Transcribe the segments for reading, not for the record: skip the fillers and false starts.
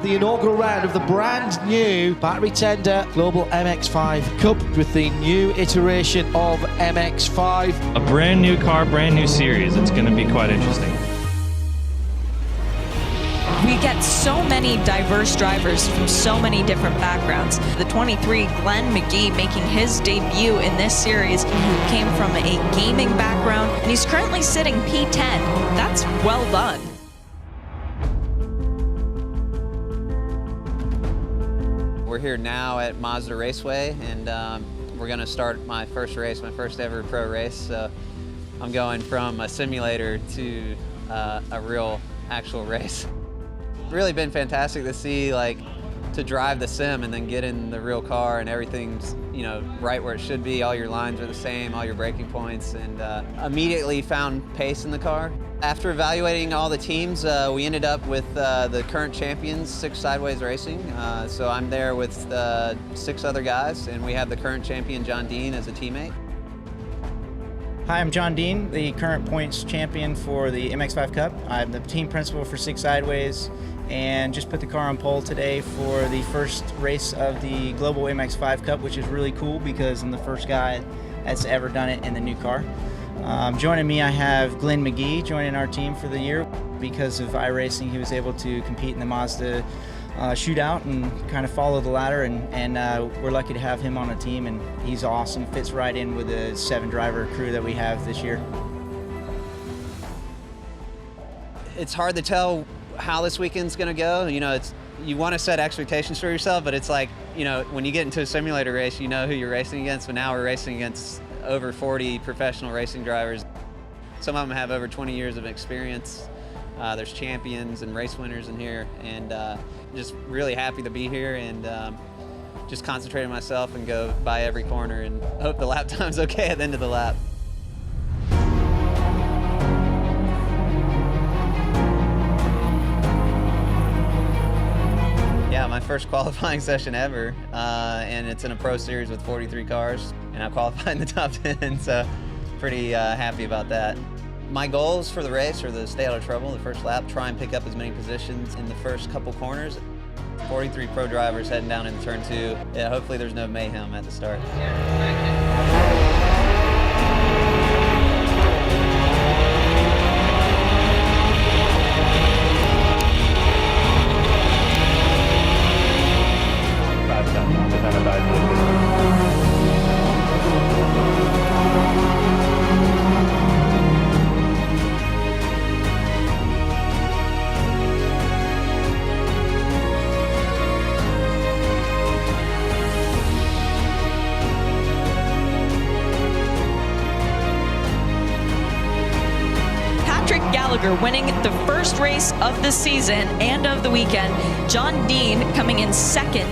the inaugural round of the brand new battery tender Global MX-5 Cup with the new iteration of MX-5. A brand new car, brand new series. It's going to be quite interesting. We get so many diverse drivers from so many different backgrounds. The 23 Glenn McGee making his debut in this series, who came from a gaming background, and he's currently sitting P10. That's well done. We're here now at Mazda Raceway, and we're going to start my first race, my first ever pro race. So I'm going from a simulator to a real, actual race. Really been fantastic to see, to drive the sim and then get in the real car and everything's, right where it should be. All your lines are the same, all your braking points, and immediately found pace in the car. After evaluating all the teams, we ended up with the current champions, Six Sideways Racing. So I'm there with 6 other guys, and we have the current champion, John Dean, as a teammate. Hi, I'm John Dean, the current points champion for the MX-5 Cup. I'm the team principal for Six Sideways, and just put the car on pole today for the first race of the Global MX-5 Cup, which is really cool because I'm the first guy that's ever done it in the new car. Joining me, I have Glenn McGee joining our team for the year. Because of iRacing, he was able to compete in the Mazda Shootout and kind of follow the ladder, and we're lucky to have him on the team, and he's awesome, fits right in with the 7-driver crew that we have this year. It's hard to tell how this weekend's going to go. You want to set expectations for yourself, but it's like, when you get into a simulator race, you know who you're racing against, but now we're racing against over 40 professional racing drivers. Some of them have over 20 years of experience. There's champions and race winners in here, and just really happy to be here, and just concentrate on myself and go by every corner and hope the lap time's okay at the end of the lap. Yeah, my first qualifying session ever, and it's in a pro series with 43 cars, and I qualified in the top 10, so pretty happy about that. My goals for the race are to stay out of trouble the first lap, try and pick up as many positions in the first couple corners. 43 pro drivers heading down into turn 2. Yeah, hopefully there's no mayhem at the start. Winning the first race of the season and of the weekend. John Dean coming in second.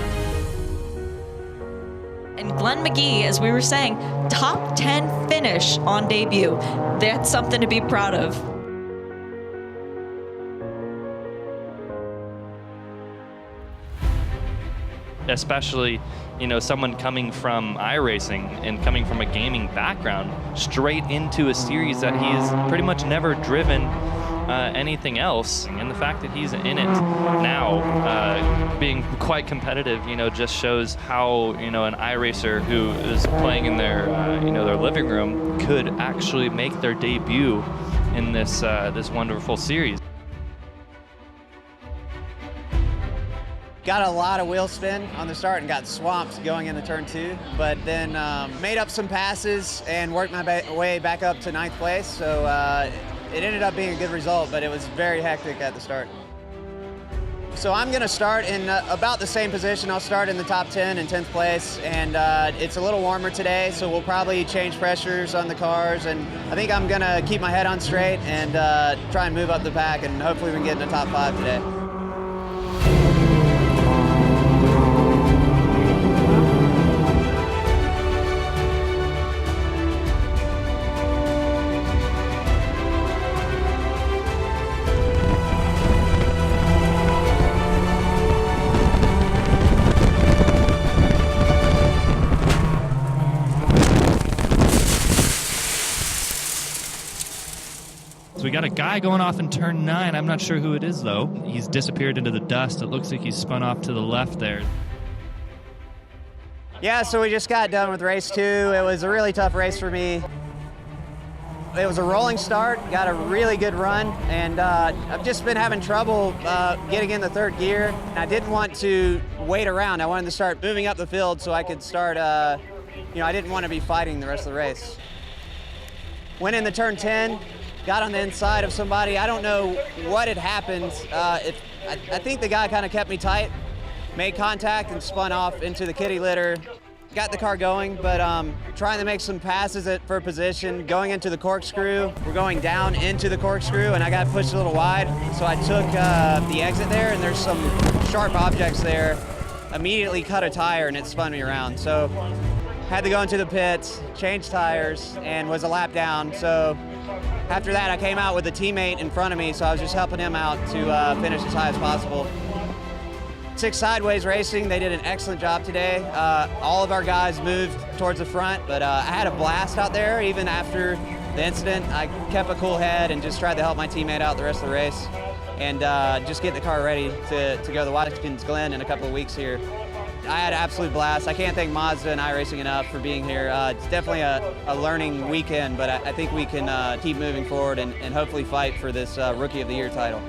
And Glenn McGee, as we were saying, top 10 finish on debut. That's something to be proud of. Especially, someone coming from iRacing and coming from a gaming background straight into a series that he has pretty much never driven anything else. And the fact that he's in it now, being quite competitive, just shows how, an iRacer who is playing in their, their living room could actually make their debut in this, this wonderful series. Got a lot of wheel spin on the start and got swamped going into turn 2, but then made up some passes and worked my way back up to 9th place. So it ended up being a good result, but it was very hectic at the start. So I'm going to start in about the same position. I'll start in the top 10 in 10th place, and it's a little warmer today, so we'll probably change pressures on the cars, and I think I'm going to keep my head on straight and try and move up the pack, and hopefully we can get in the top 5 today. We got a guy going off in turn 9. I'm not sure who it is, though. He's disappeared into the dust. It looks like he's spun off to the left there. Yeah, so we just got done with race 2. It was a really tough race for me. It was a rolling start, got a really good run, and I've just been having trouble getting in the third gear. I didn't want to wait around. I wanted to start moving up the field so I could start, I didn't want to be fighting the rest of the race. Went into turn 10, got on the inside of somebody. I don't know what had happened. I think the guy kind of kept me tight, made contact and spun off into the kitty litter. Got the car going, but trying to make some passes for position, going into the corkscrew. We're going down into the corkscrew, and I got pushed a little wide, so I took the exit there, and there's some sharp objects there. Immediately cut a tire, and it spun me around. So had to go into the pits, change tires, and was a lap down. So after that, I came out with a teammate in front of me, so I was just helping him out to finish as high as possible. Six Sideways Racing, they did an excellent job today. All of our guys moved towards the front, but I had a blast out there. Even after the incident, I kept a cool head and just tried to help my teammate out the rest of the race and just get the car ready to go to the Watkins Glen in a couple of weeks here. I had an absolute blast. I can't thank Mazda and iRacing enough for being here. It's definitely a learning weekend, but I think we can keep moving forward and hopefully fight for this Rookie of the Year title.